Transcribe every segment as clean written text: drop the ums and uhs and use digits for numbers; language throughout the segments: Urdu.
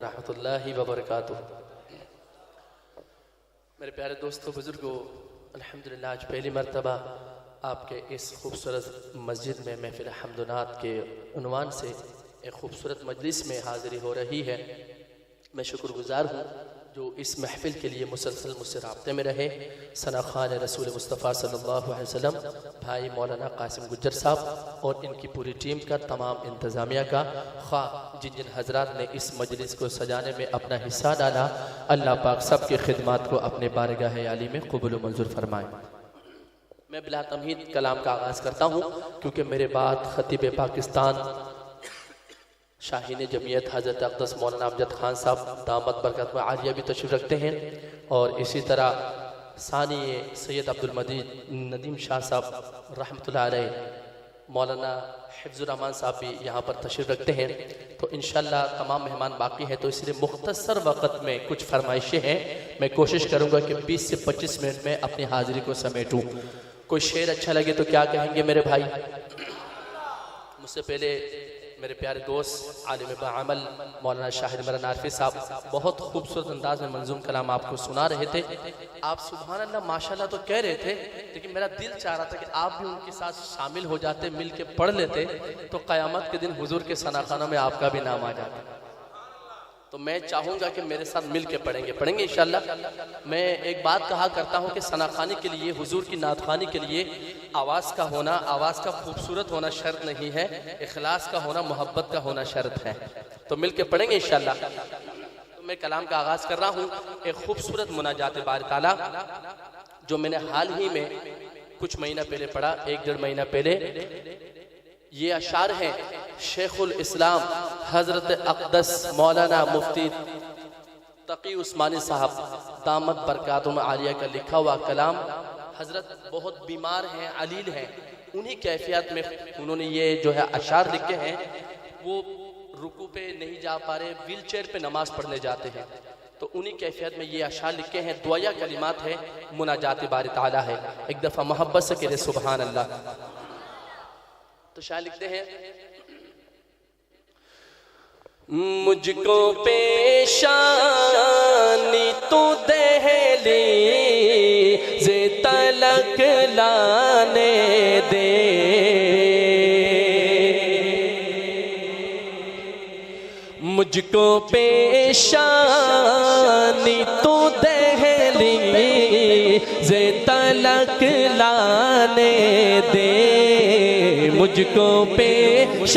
رحمۃ اللہ وبرکاتہ۔ میرے پیارے دوستوں بزرگوں، الحمدللہ آج پہلی مرتبہ آپ کے اس خوبصورت مسجد میں محفل حمد و نعت کے عنوان سے ایک خوبصورت مجلس میں حاضری ہو رہی ہے۔ میں شکر گزار ہوں جو اس محفل کے لیے مسلسل مجھ سے رابطے میں رہے، ثنا خوان رسول مصطفیٰ صلی اللہ علیہ وسلم بھائی مولانا قاسم گجر صاحب اور ان کی پوری ٹیم کا، تمام انتظامیہ کا، خواہ جن جن حضرات نے اس مجلس کو سجانے میں اپنا حصہ ڈالا، اللہ پاک سب کی خدمات کو اپنے بارگاہ عالی میں قبول و منظور فرمائیں۔ میں بلا تمہید کلام کا آغاز کرتا ہوں کیونکہ میرے بعد خطیب پاکستان شاہین جمعیت حضرت اقدس مولانا امجد خان صاحب دامت برکت و عالیہ بھی تشریف رکھتے ہیں، اور اسی طرح ثانی سید عبدالمجید ندیم شاہ صاحب رحمۃ اللہ علیہ، مولانا حفظ الرحمان صاحب بھی یہاں پر تشریف رکھتے ہیں۔ تو انشاءاللہ تمام مہمان باقی ہیں، تو اس لیے مختصر وقت میں کچھ فرمائشیں ہیں، میں کوشش کروں گا کہ 20 سے 25 منٹ میں اپنی حاضری کو سمیٹوں۔ کوئی شعر اچھا لگے تو کیا کہیں گے میرے بھائی؟ مجھ سے پہلے میرے پیارے دوست عالم بعمل مولانا شاہد عمران عارفی صاحب بہت خوبصورت انداز میں منظوم کلام آپ کو سنا رہے تھے۔ آپ سبحان اللہ ماشاءاللہ تو کہہ رہے تھے، لیکن میرا دل چاہ رہا تھا کہ آپ بھی ان کے ساتھ شامل ہو جاتے، مل کے پڑھ لیتے، تو قیامت کے دن حضور کے ثناخانوں میں آپ کا بھی نام آ جاتا۔ تو میں چاہوں گا کہ میرے ساتھ مل کے پڑھیں گے انشاءاللہ۔ میں ایک بات کہا کرتا ہوں کہ ثناخانی کے لیے، حضور کی نعت خوانی کے لیے آواز کا ہونا، آواز کا خوبصورت ہونا شرط نہیں ہے، اخلاص کا ہونا، محبت کا ہونا شرط ہے۔ تو مل کے پڑھیں گے انشاءاللہ۔ تو میں کلام کا آغاز کر رہا ہوں ایک خوبصورت مناجات باری تعالیٰ جو میں نے حال ہی میں کچھ مہینہ پہلے پڑھا، 1-1.5 مہینہ پہلے۔ یہ اشعار ہیں شیخ الاسلام حضرت اقدس مولانا مفتی تقی عثمانی صاحب دامت برکاتہم عالیہ کا لکھا ہوا کلام۔ حضرت بہت بیمار ہیں، علیل ہیں، انہی کیفیت میں انہوں نے یہ جو ہے اشعار لکھے ہیں۔ وہ رکوع پہ نہیں جا پا رہے، ویل چیئر پہ نماز پڑھنے جاتے ہیں، تو انہی کیفیت میں یہ اشعار لکھے ہیں۔ دعائیہ کلمات ہے، مناجات باری تعالیٰ ہے۔ ایک دفعہ محبت سے کہہ دے سبحان اللہ۔ تو شاہ لکھتے ہیں، مجھ کو پیشانی تو دہلیز تلک لانے دے، مجھ کو پیشانی تو دہلیز تلک لانے دے، مجھ کو پیشانی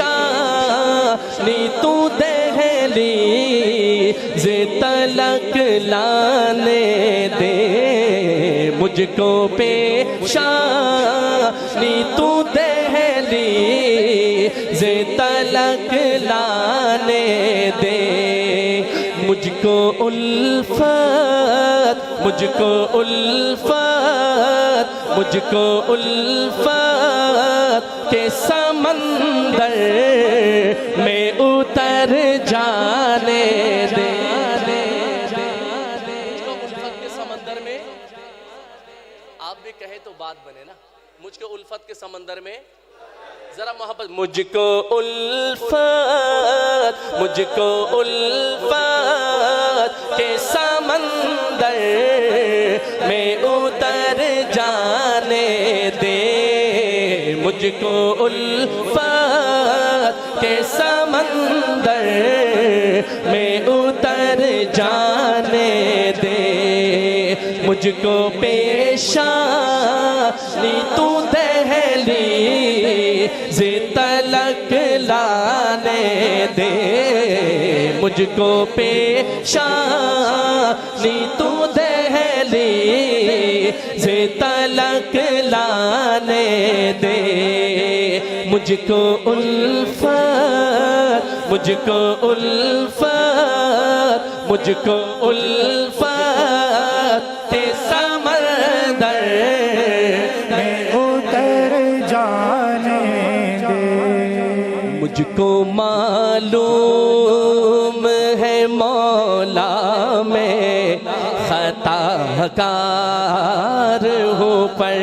تو دہلیز تلک لانے دے، مجھ کو پیشانی تو دہلیز تلک لانے دے، مجھ کو الفت، مجھ کو الفت، مجھ کو الفت کے سمندر میں اتر جانے دے، مجھ کو الفت کے سمندر میں، آپ بھی کہیں تو بات بنے نا، مجھ کو الفت کے سمندر میں ذرا محبت، مجھ کو الفت، مجھ کو الفت کے سمندر میں اتر جانے دے، مجھ کو الفت کے سمندر میں اتر جانے دے، مجھ کو پیشانی تو دہلیز تلک لانے دے، مجھ کو پیشانی تو دہلیز تلک لانے دے، مجھ کو الفت، مجھ کو الفت، مجھ کو الفت کے سمندر میں اتر جانے دے، مجھ کو معلوم ہے مولا میں خطا کار ہوں پر،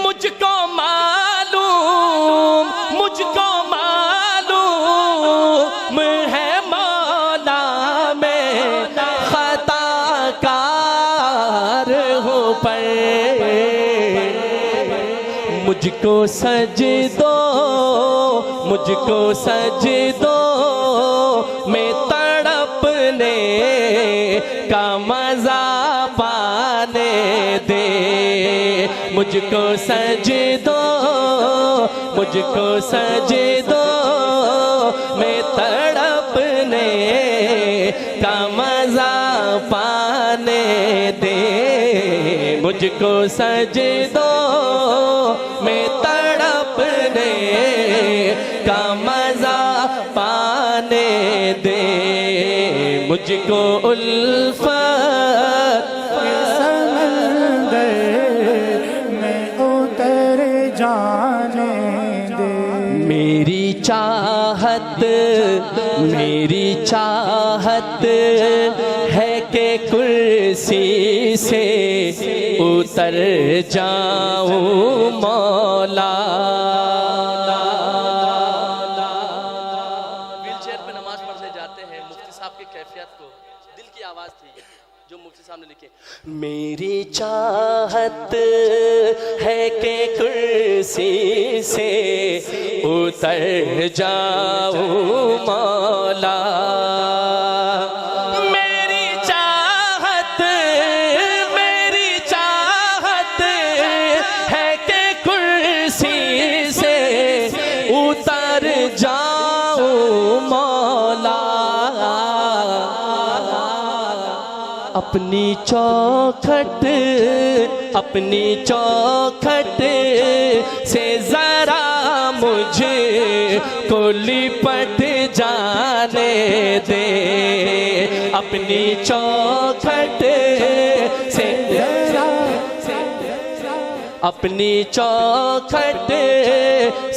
مجھ کو معلوم مجھ کو سجدوں میں تڑپنے کا مزہ پانے دے، مجھ کو سجدوں میں تڑپنے کا مزہ پانے دے، مجھ کو سجدوں میں تڑپنے کا مزہ پانے دے، مجھ کو الفت کے سمندر میں اتر جانے دے، میری چاہت ہے کہ کرسی سے اتر جاؤں مولا۔ ویل چیئر پہ نماز پڑھنے جاتے ہیں، مفتی صاحب کی کیفیت کو، دل کی آواز تھی جو مفتی صاحب نے لکھی، میری چاہت ہے کہ کرسی سے اتر جاؤں مولا، میری چاہت ہے کہ کرسی سے اتر جاؤں مولا، اپنی چوکھٹ سے ذرا مجھے کو لپٹ جانے دے، اپنی چوکھٹ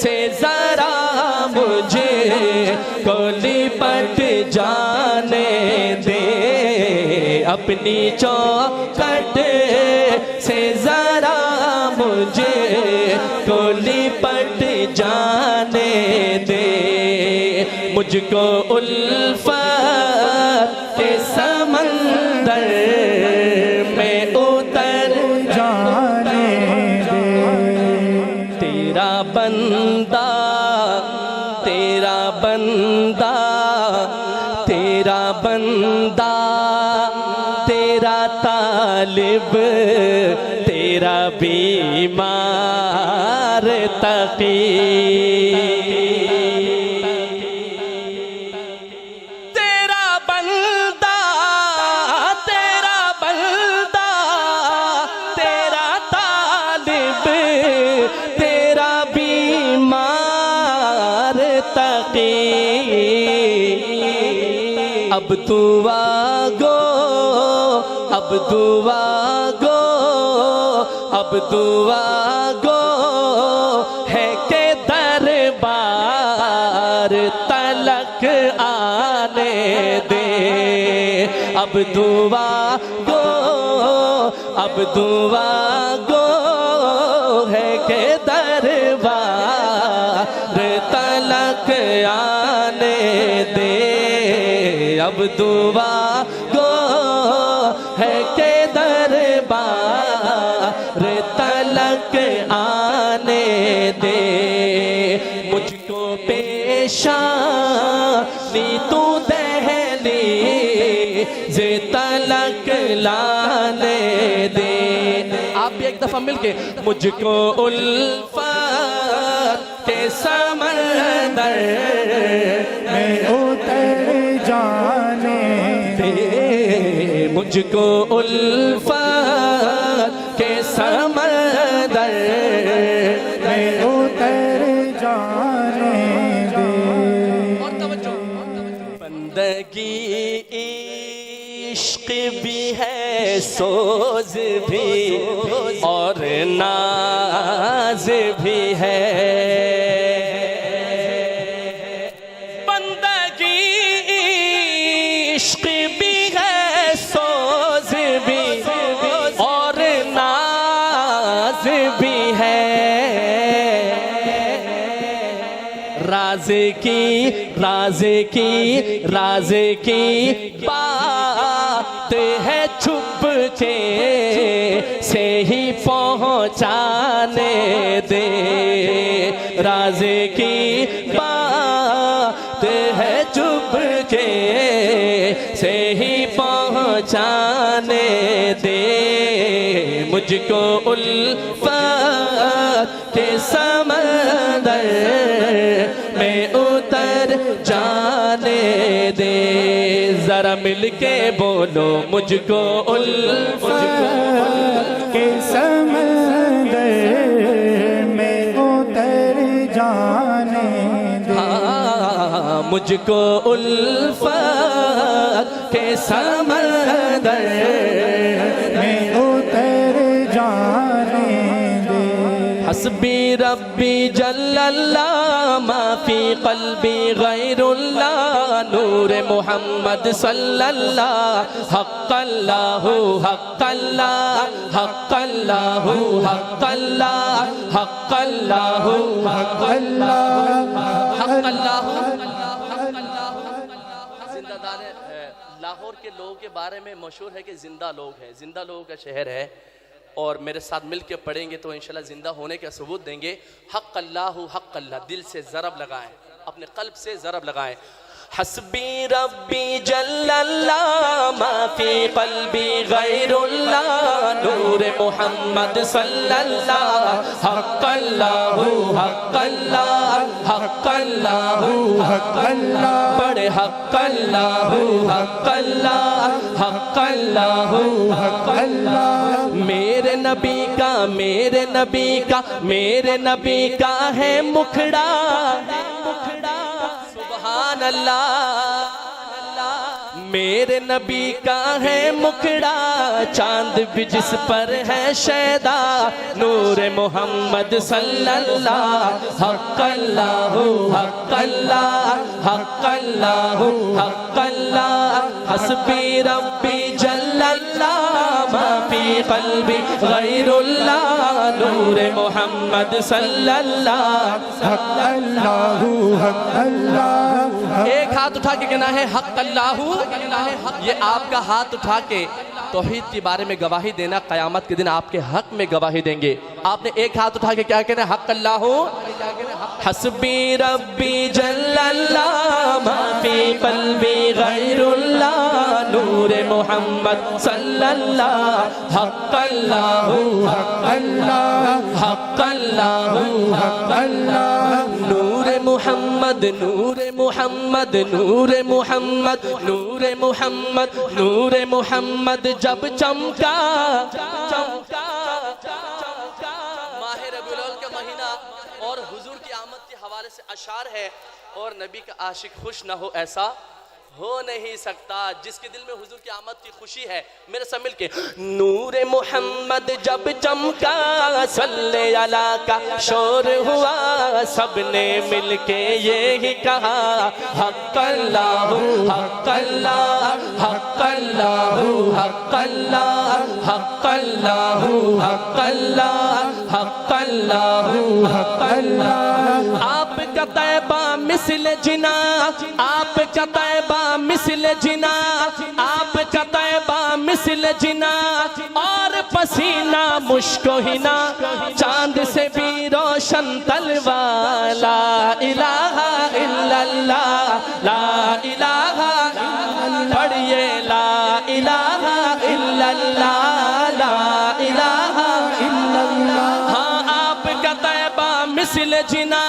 سے ذرا مجھے کو لپٹ جانے دے، اپنی چوکھٹ سے ذرا مجھے کو لپٹ جانے دے، مجھ کو الفت کے سمندر میں اتر جانے دے، تیرا بندہ تیرا طالب تیرا بیمار تقی، تیرا بندہ تیرا طالب تیرا بیمار تقی، اب دعا گو ہے کہ دربار تلک آنے دے، اب دعا گو ہے کہ دربار تلک آنے دے، اب دعا گو ہے کہ دربار تلک آنے دے، مجھ کو پیشانی تو دہلیز تلک لانے دے، آپ بھی ایک دفعہ مل کے، مجھ کو الفت کے سمندر میں اتر جانے دے، مجھ کو الفت کے سمندر میں اتر جانے دے، بندگی عشق بھی ہے، سوز بھی اور ناز بھی ہے، بندگی عشق بھی ہے، سوز بھی اور ناز بھی ہے، راز کی راز کی بات ہے چھپ کے سے ہی پہنچانے دے راز کی بات ہے چھپ کے سے ہی پہنچانے دے مجھ کو الفت کے سمندر میں اتر جانے دے ذرا مل کے بولو مجھ کو الفت کے سمندر میں اتر جانے دے مجھ کو الفت کے سمندر میں اتر جانے دے حسبی ربی جل اللہ ما فی قلبی غیر اللہ نور محمد صلی اللہ حق اللہ حق اللہ حق اللہ حق اللہ حق اللہ حق اللہ حق اللہ زندہ دار لاہور کے لوگوں کے بارے میں مشہور ہے کہ زندہ لوگ ہیں زندہ لوگوں کا شہر ہے اور میرے ساتھ مل کے پڑھیں گے تو انشاءاللہ زندہ ہونے کا ثبوت دیں گے حق اللہ دل سے ضرب لگائیں اپنے قلب سے ضرب لگائیں حسبی ربی جل اللہ ما فی قلبی غیر اللہ نور محمد صلی اللہ حق اللہ حق اللہ حق اللہ حق اللہ بڑے حق اللہ حق اللہ حق اللہ حق اللہ میرے نبی کا میرے نبی کا میرے نبی کا ہے مکھڑا سبحان اللہ میرے نبی کا ہے مکھڑا چاند بھی جس پر ہے شیدا نور محمد صلی اللہ حق اللہ حق اللہ حق اللہ حق اللہ حسبی ربی جل اللہ ما فی قلبی غیر اللہ نور محمد صلی اللہ حق اللہ حق اللہ ایک ہاتھ اٹھا کے کہنا ہے حق اللہ یہ آپ کا ہاتھ اٹھا کے توحید کے بارے میں گواہی دینا قیامت کے دن آپ کے حق میں گواہی دیں گے آپ نے ایک ہاتھ اٹھا کے کیا کہنا ہے حق اللہ حسبی ربی جل اللہ ما فی قلبی غیر اللہ نور محمد صلی اللہ حق اللہ حق اللہ حق اللہ حق اللہ نور محمد نور محمد نور محمد نور محمد نور محمد جب چمکا ماہ ربیع الاول کا مہینہ اور حضور کی آمد کے حوالے سے اشعار ہے اور نبی کا عاشق خوش نہ ہو ایسا ہو نہیں سکتا جس کے دل میں حضور کی آمد کی خوشی ہے میرے ساتھ مل کے نور محمد جب چمکا صلی علیہ کا شور ہوا سب نے مل کے یہی کہا حق اللہ حق اللہ حق اللہ حق اللہ حق اللہ حق اللہ حق اللہ حق اللہ آپ کا طیبہ مثل جنا آپ کا طیبہ مثل جنا آپ کا طیبہ مثل جنا اور پسینہ مشک و حنا چاند سے بھی روشن تلوار لا الہ الا اللہ لا الہ الا اللہ پڑھئے لا الہ الا اللہ لا الہ الا اللہ ہاں آپ کا طیبہ مثل جنا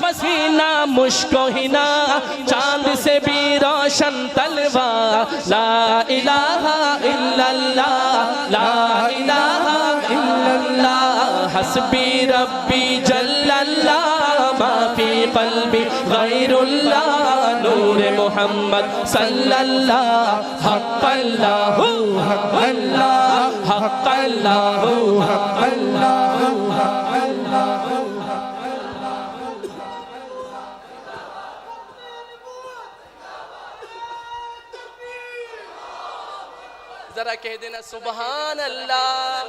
پسینہ مشک و حنا چاند سے بھی روشن تلوار لا الہ الا اللہ لا الہ الا اللہ حسبی ربی جل اللہ ما فی قلبی غیر اللہ نور محمد صلی اللہ حق اللہ حق اللہ حق اللہ حق اللہ حق اللہ ذرا کہہ دینا سبحان اللہ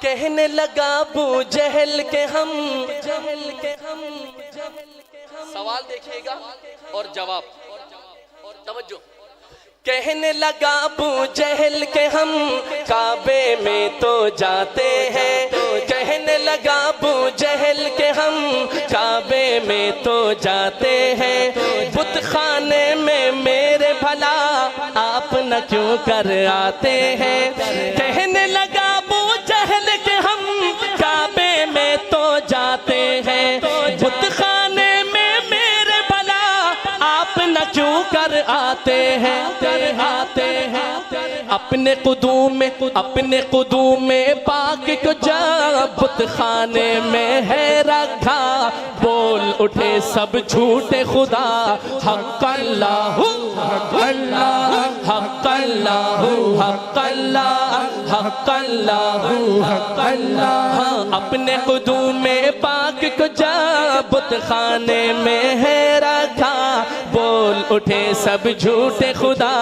کہنے لگا ابو جہل کے ہم سوال دیکھیے گا اور جواب، توجہ۔ کہنے لگا ابو جہل کہ ہم کعبے میں تو جاتے ہیں، کہنے لگا ابو جہل کہ ہم کعبے میں تو جاتے ہیں، بت خانے میں میرے بھلا آپ نہ کیوں کر آتے ہیں، کہنے لگا ابو جہل کہ ہم کعبے میں تو جاتے ہیں، بت خانے میں میرے بھلا آپ نہ کیوں کر آتے ہیں، اپنے قدوم میں پاک کو جب بت خانے میں ہے رکھا، بول اٹھے سب جھوٹے خدا، حق اللہ حق اللہ حق اللہ حق اللہ حق اللہ حق اللہ، اپنے قدوم میں پاک کو جب بت خانے میں ہے رکھا، بول اٹھے سب جھوٹے خدا،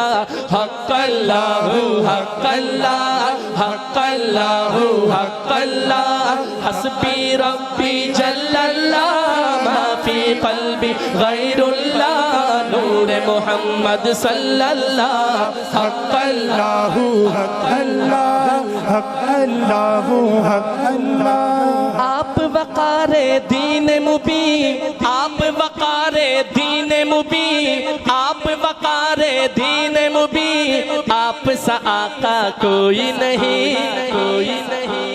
حق اللہ حق اللہ حق اللہ حق اللہ، حسبی ربی جل اللہ ما فی قلبی غیر اللہ، نور محمد صلی اللہ، حق اللہ حق اللہ حق اللہ حق اللہ۔ آپ وقار دین مبین، آپ وقار دین مبین، آپ وقار دین مبین، آپ سا آقا کوئی نہیں، کوئی نہیں۔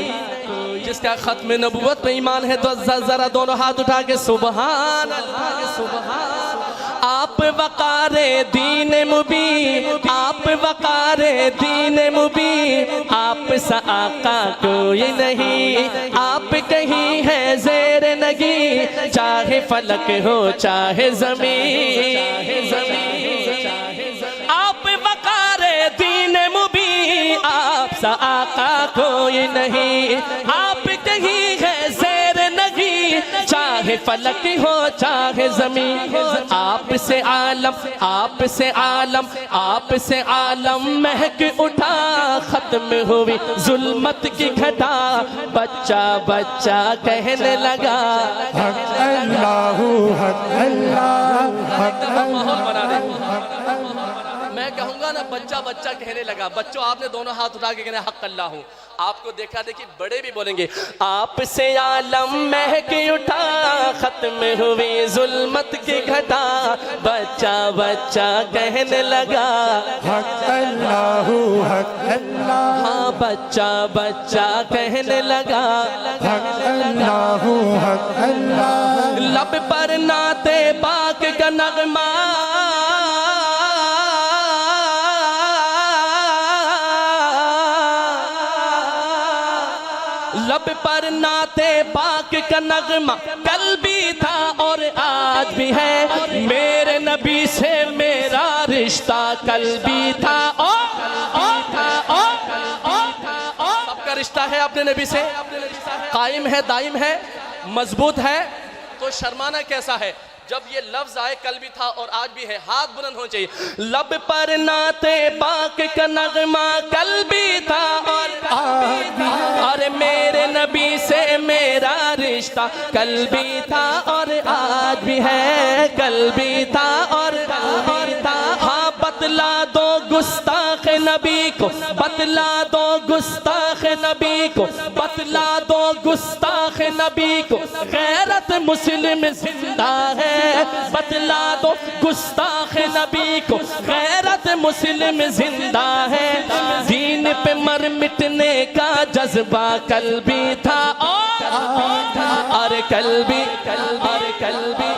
جس کا ختم نبوت میں ایمان ہے تو ذرا دونوں ہاتھ اٹھا کے سبحان اللہ، سبحان۔ آپ وقار دین مبین، آپ وقار دین مبین، آپ سا آقا کوئی نہیں، آپ کہیں ہے زیر نگی، چاہے فلک ہو چاہے زمین، آپ وقار دین مبین، آپ سا آقا کوئی نہیں، آپ کہیں ہے زیر نگی، چاہے فلک ہو چاہے زمین، آپ سے عالم آپ سے عالم آپ سے عالم مہک اٹھا، ختم ہوئی ظلمت کی گھٹا، بچہ بچہ کہنے لگا، حق اللہ حق اللہ حق اللہ۔ میں کہوں گا نا بچہ بچہ کہنے لگا، بچوں آپ نے دونوں ہاتھ اٹھا کے کہنا حق اللہ ہوں، آپ کو دیکھا دیکھی بڑے بھی بولیں گے، آپ سے عالم مہک اٹھا، ختم ہوئی ظلمت کی گھٹا، بچہ بچہ کہنے لگا، حق اللہ حق اللہ ہاں بچہ بچہ کہنے لگا، حق اللہ حق اللہ۔ لب پر نعت پاک کا نغمہ، لب پر نعت پاک کا نغمہ، کل بھی تھا اور آج بھی ہے، میرے نبی سے میرا رشتہ کل بھی تھا سب کا رشتہ ہے اپنے نبی سے، قائم ہے دائم ہے مضبوط ہے، تو شرمانا کیسا ہے جب یہ لفظ آئے کل بھی تھا اور آج بھی ہے، ہاتھ بلند ہونا چاہیے، لب پر نعت پاک کا نغمہ کل بھی تھا اور میرے نبی سے میرا رشتہ کل بھی تھا اور آج بھی ہے، کل بھی تھا اور آج بھی تھا، ہاں بتلا دو گستاخ نبی کو، بتلا دو گستاخ نبی کو، بتلا دو گستاخ نبی کو، غیرت مسلم زندہ ہے، بتلا دو گستاخ نبی کو، غیرت مسلم زندہ ہے، دین پہ مر مٹنے کا جذبہ کل بھی تھا اور کل بھی اور کل بھی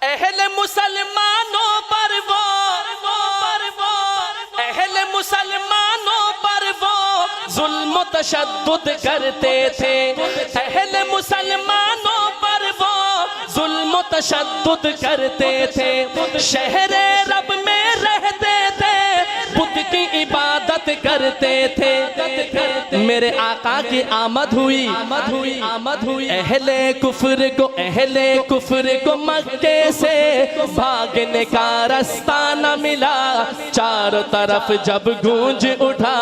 اہل مسلمانوں پر وہ اہل مسلمانوں پر ظلم و تشدد کرتے تھے، اہل مسلمانوں پر وہ ظلم و تشدد کرتے تھے، شہر رب میں رہتے تھے، بت کی عبادت کرتے تھے۔ میرے آقا کی آمد ہوئی، اہل کفر کو مکے سے بھاگنے کا رستہ نہ ملا، چاروں طرف جب گونج اٹھا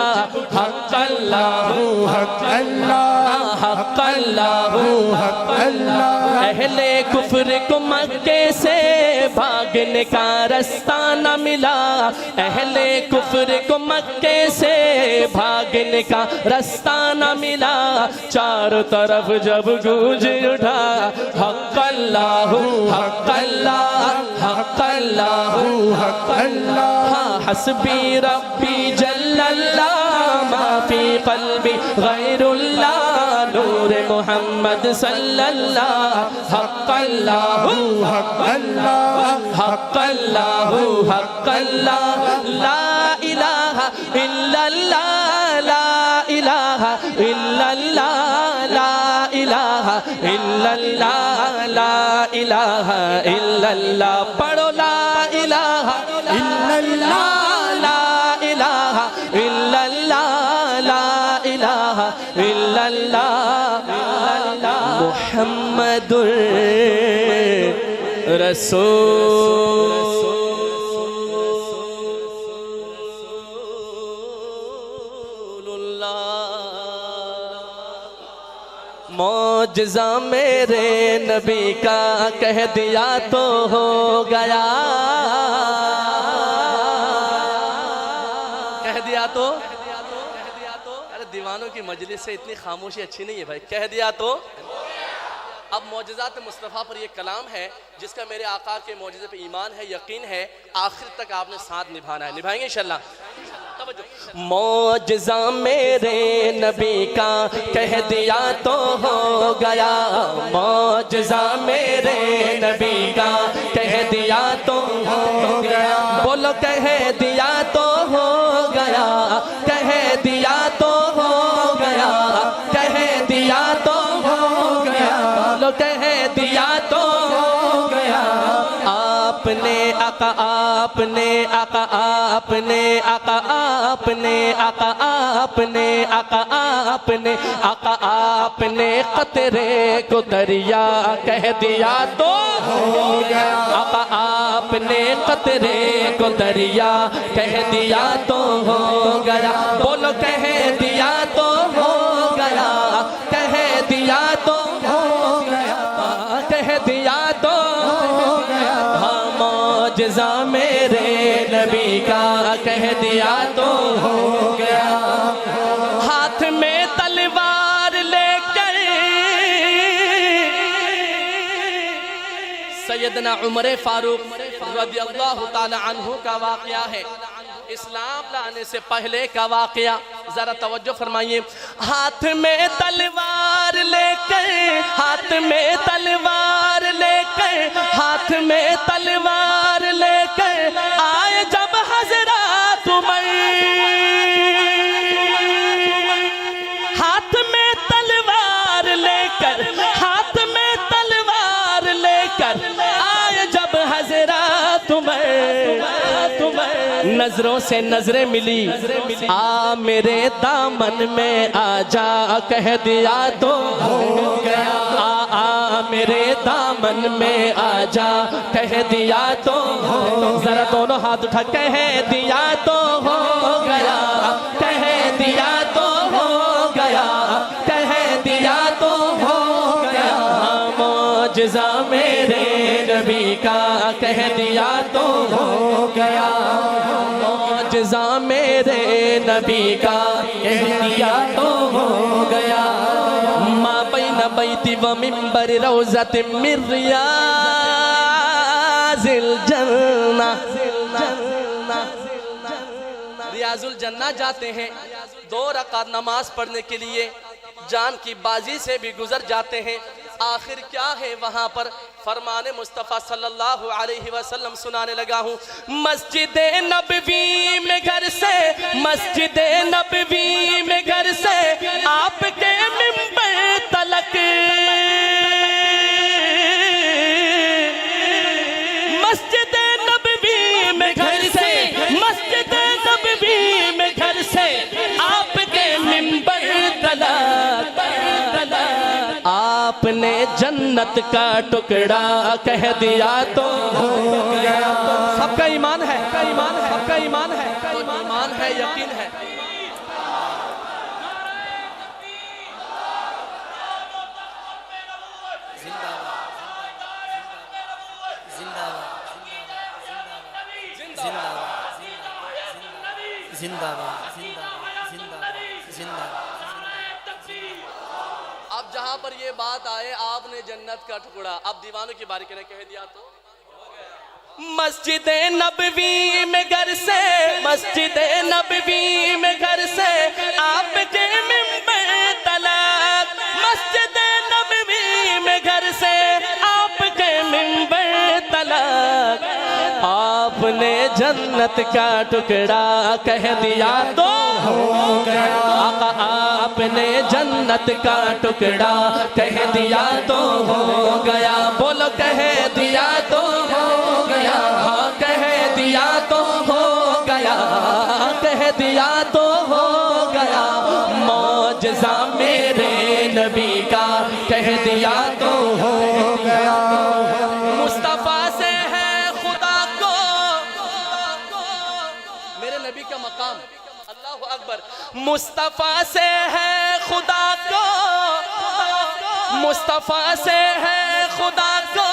حق اللہ حق اللہ حق اللہ حق اللہ اہل کفر کو مکے سے بھاگنے کا رستہ نہ ملا، اہل کفر کو مکے سے بھاگنے کا رستہ نہ ملا، چاروں طرف جب گونج اٹھا حق اللہ حق اللہ حق اللہ حق اللہ حسبی ربی جل اللہ ما فی قلبی غیر اللہ نور محمد صلی اللہ حق اللہ حق اللہ حق اللہ حق اللہ لا الہ الا اللہ لا الہ الا اللہ لا الہ الا اللہ لا الہ الا اللہ پڑھو لا الہ الا اللہ لا الہ الا اللہ لا الہ الا اللہ محمد رسول اللہ۔ معجزہ میرے نبی کا کہہ دیا تو ہو گیا، کہہ دیا تو ارے دیوانوں کی مجلس سے اتنی خاموشی اچھی نہیں ہے بھائی، کہہ دیا تو۔ اب معجزات مصطفیٰ پر یہ کلام ہے جس کا میرے آقا کے معجزے پہ ایمان ہے، یقین ہے، آخر تک آپ نے ساتھ نبھانا ہے، نبھائیں گے انشاءاللہ۔ معجزہ میرے نبی کا کہہ دیا تو ہو گیا، معجزہ میرے نبی کا کہہ دیا تو ہو گیا، بولو کہہ دیا تو ہو گیا، کہہ دیا تو ہو گیا، کہہ دیا تو ہو گیا، بولو کہہ دیا تو ہو گیا۔ آپ نے آقا آپ نے آقا آپ نے آقا آپ نے آقا آپ نے آقا آپ نے آقا آپ نے قطرے کو دریا کہہ دیا تو ہو گیا، آقا آپ نے قطرے کو دریا کہہ دیا تو ہو گیا، بولو کہہ دیا تو ہو گیا، کہہ دیا تو ہو گیا، کہہ دیا تو ہو گیا۔ معجزہ میرے نبی کا کہہ دیا تو ہو گیا، ہاتھ میں تلوار لے کر سیدنا عمر فاروق رضی اللہ تعالی عنہ کا واقعہ ہے، اسلام لانے سے پہلے کا واقعہ، ذرا توجہ فرمائیے۔ ہاتھ میں تلوار لے کر ہاتھ میں تلوار لے کر ہاتھ میں تلوار لے کر آئے جب حضرات عمر، ہاتھ میں تلوار لے کر ہاتھ میں تلوار لے کر آئے جب حضرات عمر، نظروں سے نظریں ملی، آ میرے دامن میں آ جا کہہ دیا تو ہو گیا، آ میرے دامن میں آ جا کہہ دیا تو ہو، ذرا دونوں ہاتھ اٹھا کہہ دیا تو ہو گیا، کہہ دیا تو ہو گیا، کہہ دیا تو ہو گیا۔ معجزہ میرے نبی کا کہہ دیا تو ہو گیا، معجزہ میرے نبی کا کہہ دیا تو ہو گیا۔ ما بین بیتی و منبر روضۃ من ریاض الجنہ، ریاض الجنہ جاتے ہیں، 2 رکعت نماز پڑھنے کے لیے جان کی بازی سے بھی گزر جاتے ہیں، آخر کیا ہے وہاں پر؟ فرمان مصطفیٰ صلی اللہ علیہ وسلم سنانے لگا ہوں۔ مسجد نبوی میں گھر سے مسجد نبوی میں گھر سے جنت کا ٹکڑا کہہ دیا تو ہو گیا۔ سب کا ایمان ہے، سب کا ایمان ہے، سب کا ایمان ہے، ایمان ہے، یقین ہے۔ اب جہاں پر یہ بات آئے آپ نے جنت کا ٹکڑا، اب دیوانوں کی باری کہہ دیا تو مسجد نبوی میں گھر سے، مسجد نبوی میں گھر سے آپ کے منبر تلک، مسجد نبوی میں گھر سے آپ کے منبر تلک، آپ نے جنت کا ٹکڑا کہہ دیا تو ہو گیا۔ آقا آپ نے جنت کا ٹکڑا کہہ دیا تو ہو گیا۔ بولو کہہ دیا تو ہو گیا، ہاں کہہ دیا تو ہو گیا، کہہ دیا تو ہو گیا۔ معجزہ میرے نبی کا کہہ دیا تو ہو گیا۔ مصطفیٰ سے ہے خدا کو، میرے نبی کا مقام، اللہ اکبر۔ مصطفیٰ سے ہے خدا کو، مصطفیٰ سے ہے خدا کو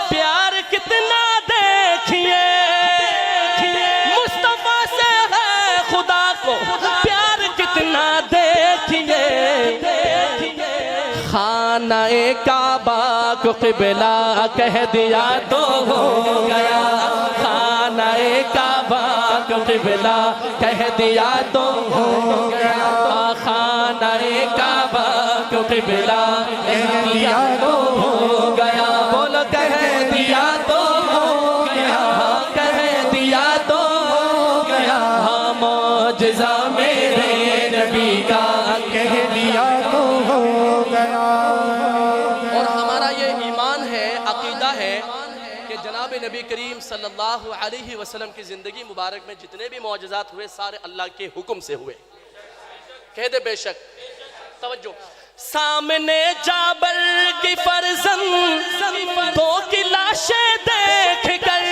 پیار کتنا دیکھیے، مصطفیٰ سے ہے خدا کو پیار کتنا دیکھیے۔ خانہ کعبہ کو قبلہ کہہ دیا تو ہو گیا، خانہ کعبہ کو قبلہ کہہ دیا تو ہو گیا، خانہ کعبہ کو قبلہ کہہ دیا تو ہو گیا۔ بولو کہہ دیا تو ہو گیا، کہہ دیا تو ہو گیا۔ ہاں معجزہ میرے نبی کا کہہ دیا تو ہو گیا۔ اور ہمارا یہ ایمان ہے، عقیدہ ہے کہ جناب نبی کریم صلی اللہ علیہ وسلم کی زندگی مبارک میں جتنے بھی معجزات ہوئے سارے اللہ کے حکم سے ہوئے۔ کہہ دے بے شک، توجہ۔ سامنے جابر کی فرزند دو کی لاشیں دیکھ کر،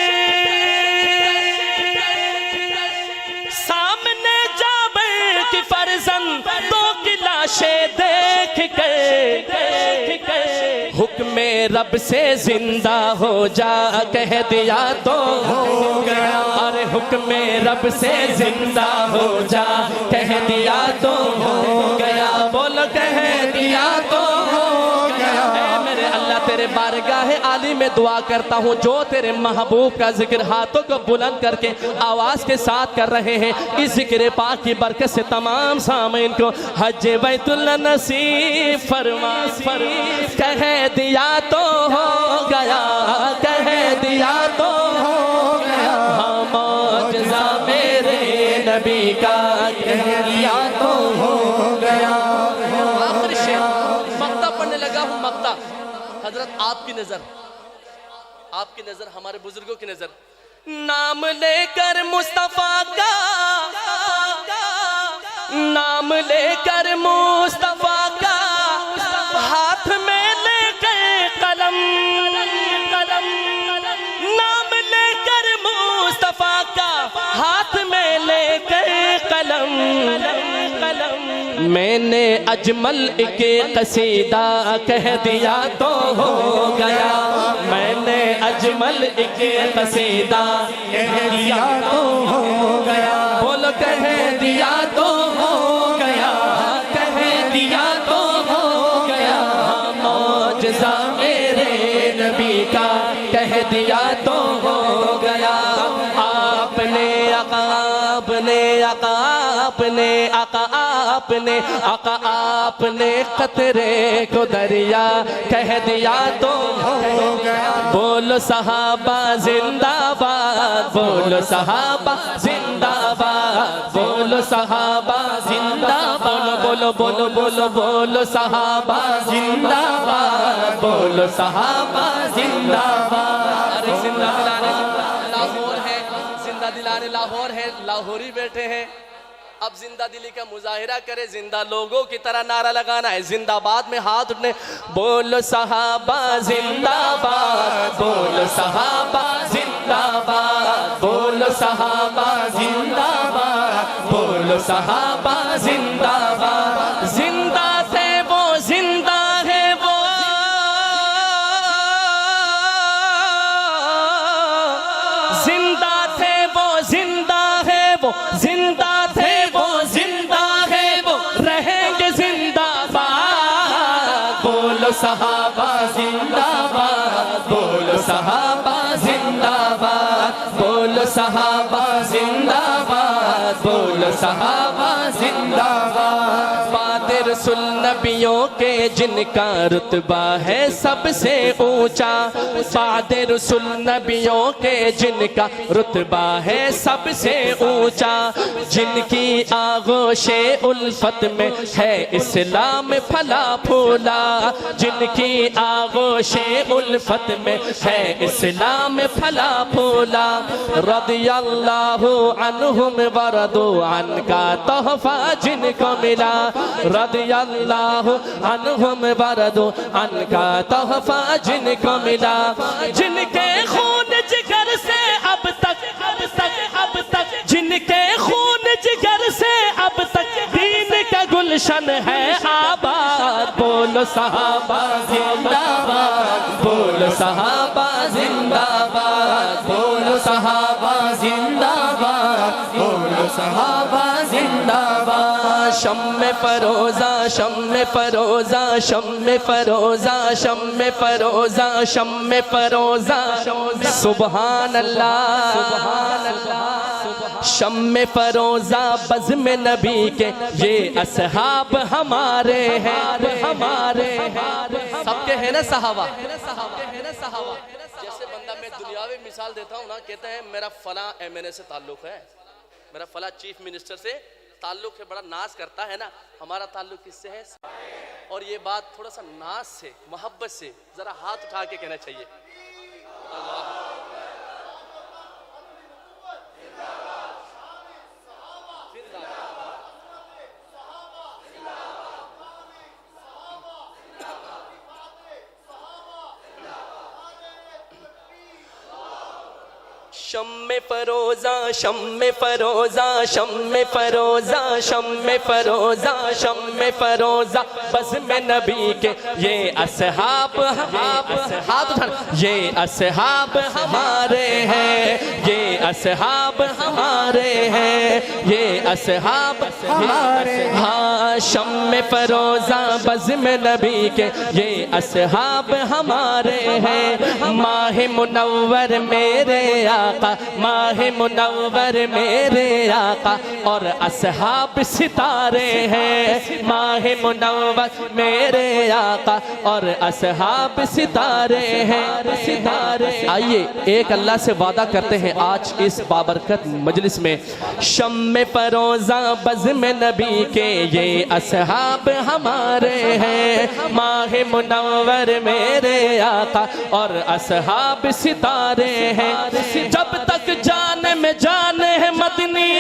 سامنے جابر کی فرزند دو کی لاشیں دیکھ کر، حکم رب سے زندہ ہو جا کہہ دیا تو ہو گیا۔ ارے حکم رب سے زندہ ہو جا کہہ دیا تو ہو گیا۔ بولو کہہ دیا تو ہو گیا۔ اے میرے اللہ تیرے بارگاہ عالی میں دعا کرتا ہوں جو تیرے محبوب کا ذکر ہاتھوں کو بلند کر کے آواز کے ساتھ کر رہے ہیں، اس ذکر پاک کی برکت سے تمام سامعین کو حج بیت اللہ نصیب فرما۔ کہہ دیا تو ہو گیا، کہہ دیا تو ہو گیا۔ ہاں معجزہ میرے نبی کا کہہ دیا تو ہو گیا۔ آخر شعر مقطع پڑھنے لگا ہوں، مقطع۔ حضرت آپ کی نظر، آپ کی نظر، ہمارے بزرگوں کی نظر، نام لے کر مصطفیٰ کا، نام لے کر مصطفیٰ کا، ہاتھ میں لے کر قلم، نام لے کر مصطفیٰ کا، ہاتھ میں لے کر قلم، میں نے اجمل ایک قصیدہ کہہ دیا تو ہو گیا، میں نے اجمل ایک قصیدہ کہہ دیا تو ہو گیا۔ بولو کہہ دیا تو ہو گیا، کہہ دیا تو ہو گیا۔ معجزہ میرے نبی کا کہہ دیا تو ہو گیا۔ آپ نے آپ نے آپ نے آپ نے آپ نے قطرے کو دریا کہہ دیا تو ہو گیا۔ بولو صحابہ زندہ باد، بولو صحابہ زندہ باد، بولو صحابہ زندہ باد، بولو بولو بولو بولو صحابہ زندہ باد، بولو صحابہ زندہ باد۔ ارے زندہ دلانے لاہور ہے، زندہ دلانے لاہور ہے، لاہوری بیٹھے ہیں، اب زندہ دلی کا مظاہرہ کرے، زندہ لوگوں کی طرح نعرہ لگانا ہے، زندہ باد میں ہاتھ اٹھنے، بولو صحابہ زندہ باد، بولو صحابہ زندہ باد، بولو صحابہ زندہ باد، بولو صحابہ زندہ باد، زندہ تھے وہ زندہ ہے وہ، زندہ تھے وہ زندہ ہے وہ، زندہ تھے وہ زندہ ہے وہ، رہیں گے زندہ باد، بولو صحابہ زندہ باد، بولو صحابہ زندہ باد، بولو صحابہ زندہ باد، بولو صحابہ زندہ باد، باد رسول نبیوں کے جن کا رتبہ ہے سب سے اونچا، باد رسول نبیوں کے جن کا رتبہ ہے سب سے اونچا، جن کی آغوش الفت میں ہے اسلام پھلا پھولا، جن کی آغوش الفت میں ہے اسلام پھلا پھولا، رضی اللہ عنہم ورضوا عنہ کا تحفہ جن کو ملا، رضی اللہ عنہم ورضوا عنہ کا تحفہ جن کو ملا، جن کے خون جگر سے اب تک جن کے خون جگر سے اب تک دین کا گلشن ہے آباد، بولو صحابہ زندہ باد، بولو صحابہ زندہ باد، بولو صحابہ زندہ باد، بولو صحابہ زندہ باد، شم فروزہ شم فروزہ شم فروزہ شم فروزہ شم فروزہ، سبحان اللہ سبحان اللہ، شم فروزہ بزم نبی کے یہ اصحاب ہمارے ہیں، ہمارے ہیں، سب کے ہیں نا صحابہ، جیسے بندہ میں دنیاوی مثال دیتا ہوں نا، کہتا ہے میرا فلاں ایم این اے سے تعلق ہے، میرا فلاں چیف منسٹر سے تعلق ہے، بڑا ناز کرتا ہے نا، ہمارا تعلق کس سے ہے؟ اور یہ بات تھوڑا سا ناز سے محبت سے ذرا ہاتھ اٹھا کے کہنا چاہیے، شم فروزہ شم فروزہ شم فروزہ شم فروزہ شم فروزہ بزم نبی کے یہ اصحاب ہاتھ اٹھانا، یہ اصحاب ہمارے ہیں، یہ اصحاب ہمارے ہیں، یہ اصحاب ہمارے ہیں، ہاں شم فروزہ بزم نبی کے یہ اصحاب ہمارے ہیں، ماہ منور میرے آقا، ماہ منور میرے آقا اور اصحاب ستارے ہیں، ماہ منور میرے آقا اور اصحاب ستارے ہیں، ستارے۔ آئیے ایک اللہ سے وعدہ کرتے ہیں آج اس بابرکت مجلس میں، شم فروزہ بزم نبی کے یہ اصحاب ہمارے ہیں، ماہ منور میرے آقا اور اصحاب ستارے ہیں، جب تک جان میں جان ہے مدنی،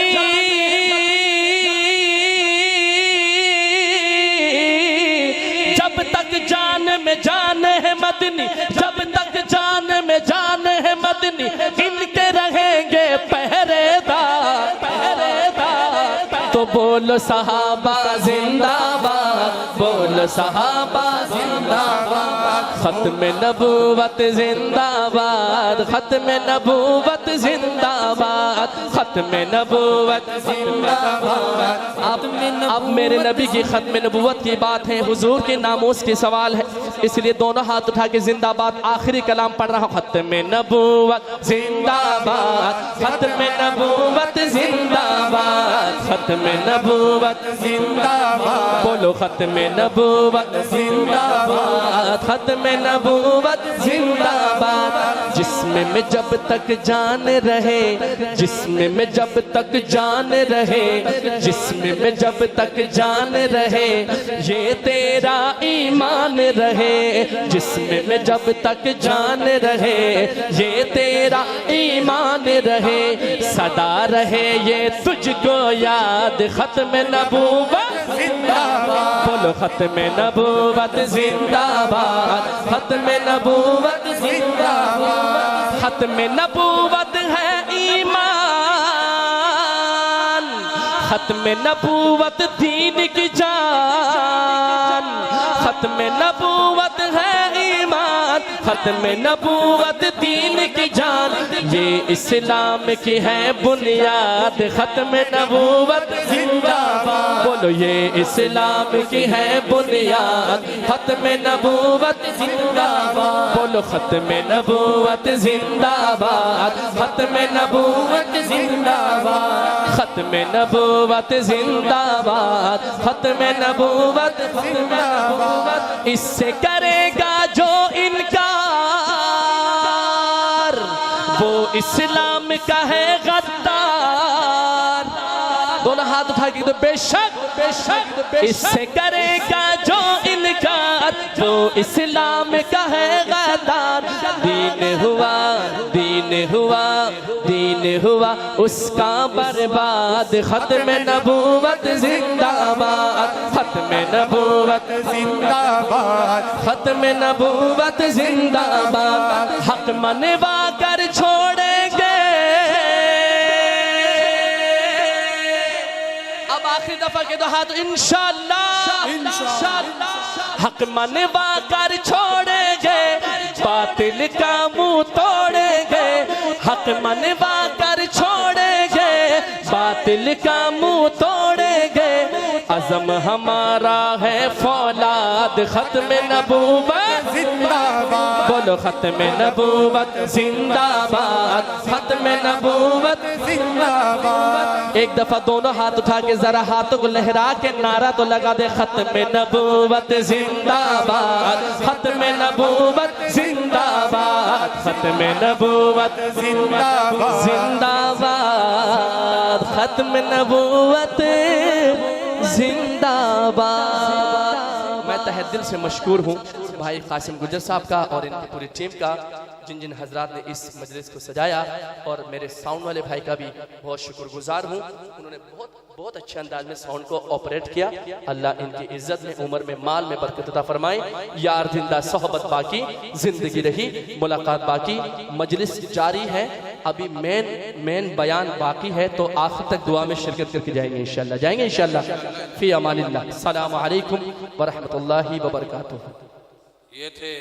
جب تک جان میں جان ہے مدنی، جب تک جان میں جان ہے مدنی، ان کے رہیں گے پہرے دار، پہرے دار، تو بولو صحابہ زندہ باد، بولو صحابہ زندہ باد، ختم نبوت زندہ باد، ختم نبوت زندہ باد، ختم نبوت زندہ باد۔ اب میرے نبی کی ختم نبوت کی بات ہے، حضور کے ناموس کی سوال ہے، اس لیے دونوں ہاتھ اٹھا کے زندہ باد آخری کلام پڑھ رہا ہوں، ختم نبوت زندہ باد، ختم نبوت زندہ باد، ختم نبوت زندہ باد، بولو ختم نبوت زندہ باد، ختم نبوت زندہ باد، جسم میں جب تک جان رہے، جسم میں جب تک جان رہے، جسم میں جب تک جان رہے، یہ تیرا ایمان رہے، جسم میں جب تک جان رہے، یہ تیرا ایمان رہے، صدا رہے یہ تجھ کو یاد، ختم نبوت زندہ باد، بولو ختم نبوت زندہ باد، ختم نبوت زندہ باد، ختم نبوت ہے ایمان، ختم نبوت دین کی جان، ختم نبوت ہے ایمان، ختم نبوت دین کی جان، یہ اسلام کی ہے بنیاد، ختم نبوت زندہ باد، بولو یہ اسلام کی ہے بنیاد، ختم نبوت زندہ باد، بولو ختم نبوت زندہ باد، ختم نبوت زندہ باد، ختم نبوت زندہ باد، ختم نبوت زندہ باد، اس سے کرے گا جو انکار، وہ اسلام کا ہے غدار، دونوں ہاتھ اٹھا کے بے شک بے شک اس سے کرے گا جو انکار، وہ اسلام کا ہے غدار، دین ہوا دین ہوا دین ہوا اس کا برباد، ختم نبوت زندہ باد، ختم نبوت زندہ باد، ختم نبوت زندہ باد، حق منوا کر چھوڑیں گے، اب آخری دفعہ کے دو ہاتھ انشاءاللہ، حق منوا کر چھوڑیں گے، باطل کا منہ توڑیں گے، حق منوا کر چھوڑیں گے، باطل کا منہ توڑیں گے، عزم ہمارا ہے فولاد، ختم نبوت زندہ باد، بولو ختم نبوت زندہ باد، ختم نبوت زندہ باد، ایک دفعہ دونوں ہاتھ اٹھا کے ذرا ہاتھوں کو لہرا کے نعرہ تو لگا دے، ختم نبوت زندہ باد، ختم نبوت زندہ باد، ختم نبوت زندہ باد، زندہ باد، ختم نبوت زندہ باد۔ میں تہہ دل سے مشکور ہوں بھائی قاسم گجر صاحب کا اور ان کی پوری ٹیم کا، جن جن حضرات نے اس مجلس کو سجایا، اور میرے ساؤنڈ والے بھائی کا بھی بہت شکر گزار ہوں، انہوں نے بہت اچھے انداز میں ساؤنڈ کو آپریٹ کیا، اللہ ان کی عزت میں عمر میں مال میں برکت عطا فرمائے، یار زندہ صحبت باقی، زندگی رہی ملاقات باقی، مجلس جاری ہے، ابھی مین بیان باقی ہے، تو آخر تک دعا میں شرکت کر کے جائیں گے انشاءاللہ، جائیں گے انشاءاللہ، فی امان اللہ، السلام علیکم ورحمۃ اللہ وبرکاتہ۔ یہ تھے